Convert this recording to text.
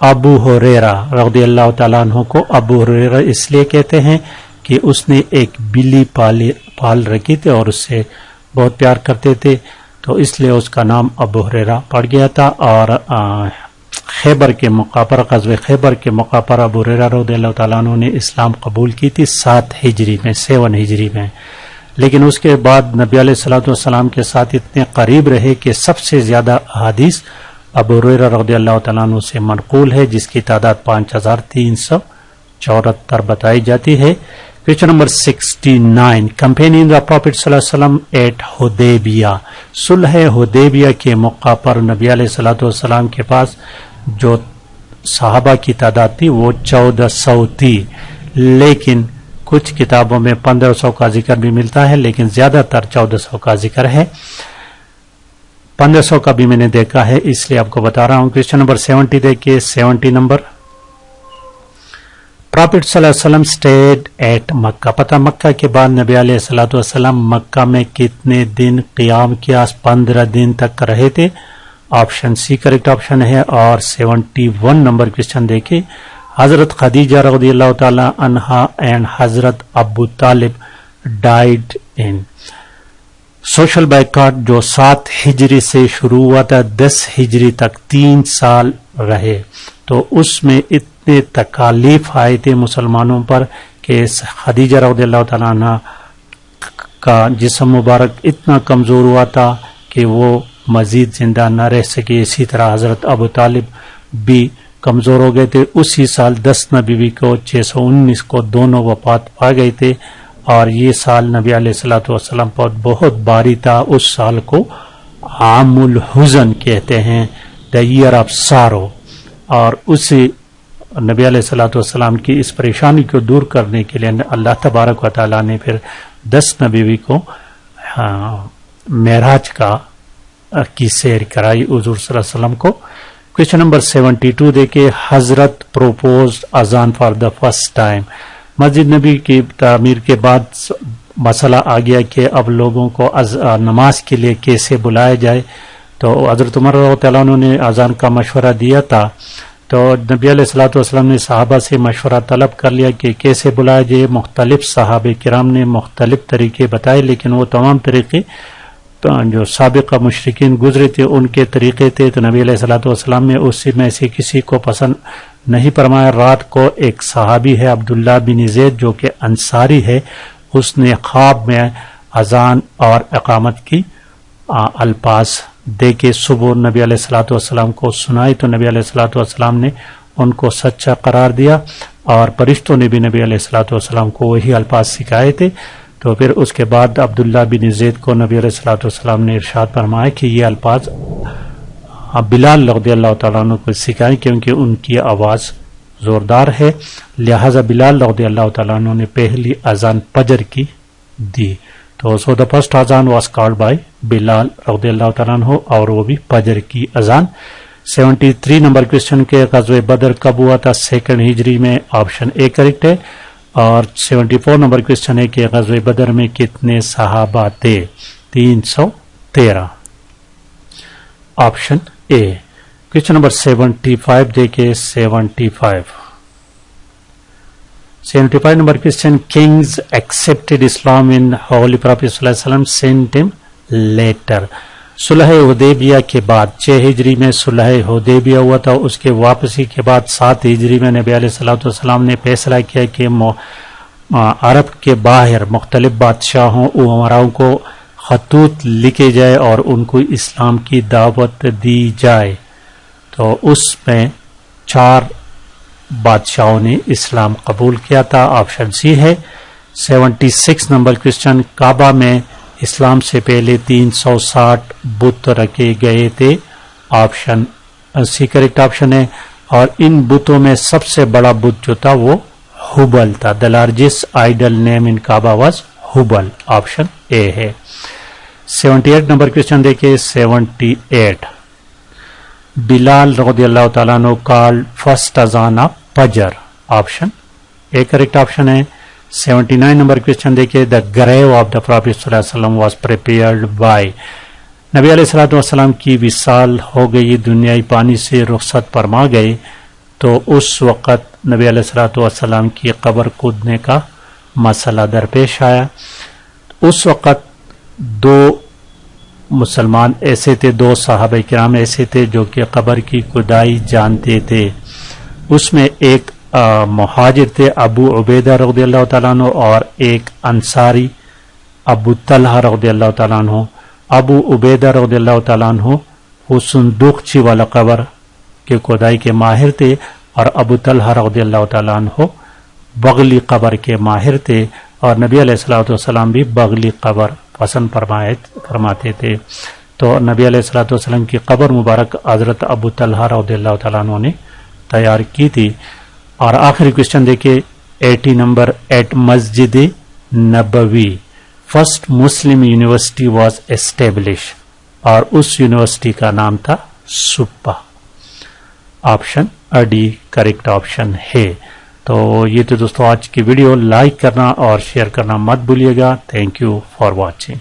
ابو ہریرہ رضی اللہ تعالیٰ عنہ کو ابو ہریرہ اس لیے کہتے ہیں کہ اس نے ایک بلی پال رکھی تھی اور اس سے بہت پیار کرتے تھے، تو اس لیے اس کا نام ابو ہریرہ پڑ گیا تھا۔ اور خیبر کے موقع پر، غزوہ خیبر کے موقع پر ابو ہریرہ رضی اللہ تعالیٰ عنہ نے اسلام قبول کی تھی 7 ہجری میں، لیکن اس کے بعد نبی علیہ الصلوۃ والسلام کے ساتھ اتنے قریب رہے کہ سب سے زیادہ احادیث ابو ہریرہ رضی اللہ تعالیٰ عنہ سے منقول ہے، جس کی تعداد 5374 بتائی جاتی ہے۔ کویسچن نمبر 69، کمپینئن دا پروفٹ صلی اللہ علیہ وسلم ایٹ حدیبیہ، صلح حدیبیہ کے موقع پر نبی علیہ الصلوۃ والسلام کے پاس جو صحابہ کی تعداد تھی وہ 1400 تھی، لیکن کچھ کتابوں میں 1500 کا ذکر بھی ملتا ہے، لیکن زیادہ تر 1400 کا ذکر ہے۔ 1500 کا بھی میں نے دیکھا ہے، اس لیے آپ کو بتا رہا ہوں۔ کویسچن نمبر 70 دیکھیے، 70 نمبر، پروفٹ صلی اللہ علیہ وسلم اسٹیڈ ایٹ مکہ، پتہ مکہ کے بعد نبی علیہ الصلوۃ والسلام مکہ میں کتنے دن قیام کیا؟ 15 دن تک رہے تھے، آپشن سی کریکٹ آپشن ہے۔ اور 71 نمبر کویسچن دیکھیں، حضرت خدیجہ رضی اللہ تعالی عنہا اینڈ حضرت ابو طالب ڈائیڈ ان سوشل بائیکاٹ جو 7 ہجری سے شروع ہوا تھا 10 ہجری تک 3 سال رہے، تو اس میں اتنے تکالیف آئے تھے مسلمانوں پر کہ خدیجہ رضی اللہ تعالیٰ عنہ کا جسم مبارک اتنا کمزور ہوا تھا کہ وہ مزید زندہ نہ رہ سکے، اسی طرح حضرت ابو طالب بھی کمزور ہو گئے تھے۔ اسی سال 10 بیوی کو 619 کو دونوں وفات پا گئے تھے، اور یہ سال نبی علیہ الصلوۃ والسلام پر بہت باری تھا۔ اس سال کو عام الحزن کہتے ہیں، دا ایئر آف سارو، اور اسی نبی علیہ الصلوۃ والسلام کی اس پریشانی کو دور کرنے کے لیے اللہ تبارک و تعالیٰ نے پھر 10 بیوی کو معراج کی سیر کرائی حضور صلی اللہ علیہ وسلم کو۔ کویسچن نمبر 72 دیکھیں، حضرت پروپوزڈ اذان فار دا فرسٹ ٹائم، مسجد نبی کی تعمیر کے بعد مسئلہ آ گیا کہ اب لوگوں کو نماز کے لیے کیسے بلایا جائے، تو حضرت عمر رضی اللہ عنہ نے اذان کا مشورہ دیا تھا، تو نبی علیہ الصلوۃ والسلام نے صحابہ سے مشورہ طلب کر لیا کہ کیسے بلایا جائے۔ مختلف صحابہ کرام نے مختلف طریقے بتائے، لیکن وہ تمام طریقے جو سابقہ مشرکین گزرے تھے ان کے طریقے تھے، تو نبی علیہ الصلوۃ والسلام نے اس میں سے کسی کو پسند نہیں فرمایا۔ رات کو ایک صحابی ہے عبداللہ بن زید جو کہ انصاری ہے، اس نے خواب میں اذان اور اقامت کی الفاظ دے کے صبح نبی علیہ الصلوۃ والسلام کو سنائی، تو نبی علیہ الصلوۃ والسلام نے ان کو سچا قرار دیا، اور فرشتوں نے بھی نبی علیہ الصلوۃ والسلام کو وہی الفاظ سکھائے تھے۔ تو پھر اس کے بعد عبداللہ بن زید کو نبی علیہ الصلوۃ والسلام نے ارشاد فرمایا کہ یہ الفاظ بلال رضی اللہ تعالیٰ عنہ کو سکھائیں، کیونکہ ان کی آواز زوردار ہے، لہذا بلال رضی اللہ تعالیٰ عنہ نے پہلی اذان فجر کی دی، تو سو دا فرسٹ اذان واز کالڈ بائی بلال رضی اللہ تعالیٰ عنہ، اور وہ بھی فجر کی اذان۔ 73 نمبر کویسچن کے غزوہ بدر کب ہوا تھا؟ 2 ہجری میں، آپشن اے کریکٹ ہے۔ اور 74 نمبر کویسچن ہے کہ غزوہ بدر میں کتنے صحابہ تھے؟ 313، آپشن اے۔ کویسچن نمبر 75 دیکھیں، 75 نمبر کویسچن، کنگز ایکسپٹڈ اسلام ان ہولی پروفٹ صلی اللہ علیہ وسلم سینٹ ہم لیٹر، صلح حدیبیہ کے بعد 6 ہجری میں صلح حدیبیہ ہوا تھا، اس کے واپسی کے بعد 7 ہجری میں نبی علیہ الصلوۃ والسلام نے فیصلہ کیا کہ عرب کے باہر مختلف بادشاہوں امراؤں کو خطوط لکھے جائے اور ان کو اسلام کی دعوت دی جائے، تو اس میں 4 بادشاہوں نے اسلام قبول کیا تھا، آپشن سی ہے۔ 76 نمبر کویسچن، کعبہ میں اسلام سے پہلے 360 بت رکھے گئے تھے، آپشن سی کریکٹ آپشن ہے، اور ان بتوں میں سب سے بڑا بت جو تھا وہ ہبل تھا، the largest idol name in Kaaba was Hubal, option A ہے۔ 78 نمبر کویسچن دیکھیں، 78 بلال رضی اللہ تعالیٰ عنہ کال فرسٹ اذان آف فجر، آپشن اے کریکٹ آپشن ہے۔ 79 نمبر کویسچن دیکھیں، دا گریو آف دا پروفٹ صلی اللہ علیہ وسلم واز پریپیئرڈ بائی، نبی علیہ الصلوۃ والسلام کی وصال ہو گئی، دنیائی پانی سے رخصت فرما گئے، تو اس وقت نبی علیہ الصلوۃ والسلام کی قبر کھودنے کا مسئلہ درپیش آیا. اس وقت دو مسلمان ایسے تھے, دو صحابہ کرام ایسے تھے جو کہ قبر کی کھدائی جانتے تھے. اس میں ایک مہاجر تھے ابو عبیدہ رضی اللہ تعالیٰ عنہ, اور ایک انصاری ابو طلحہ رضی اللہ تعالیٰ عنہ. ابو عبیدہ رضی اللہ تعالیٰ عنہ وہ صندوقچی والا قبر کے کھدائی کے ماہر تھے, اور ابو طلحہ رضی اللہ تعالیٰ عنہ بغلی قبر کے ماہر تھے, اور نبی علیہ الصلوۃ والسلام بھی بغلی قبر پسند فرماتے تھے. تو نبی علیہ الصلوۃ والسلام کی قبر مبارک حضرت ابو طلحہ رضی اللہ تعالیٰ عنہ نے تیار کی تھی. اور آخری کوشچن دیکھیے 80 number. At Masjid Nabawi first Muslim university was establish, اور اس یونیورسٹی کا نام تھا سپا. آپشن ڈی کریکٹ آپشن ہے. تو یہ تو دوستو آج کی ویڈیو, لائک کرنا اور شیئر کرنا مت بھولیے گا. Thank you for watching.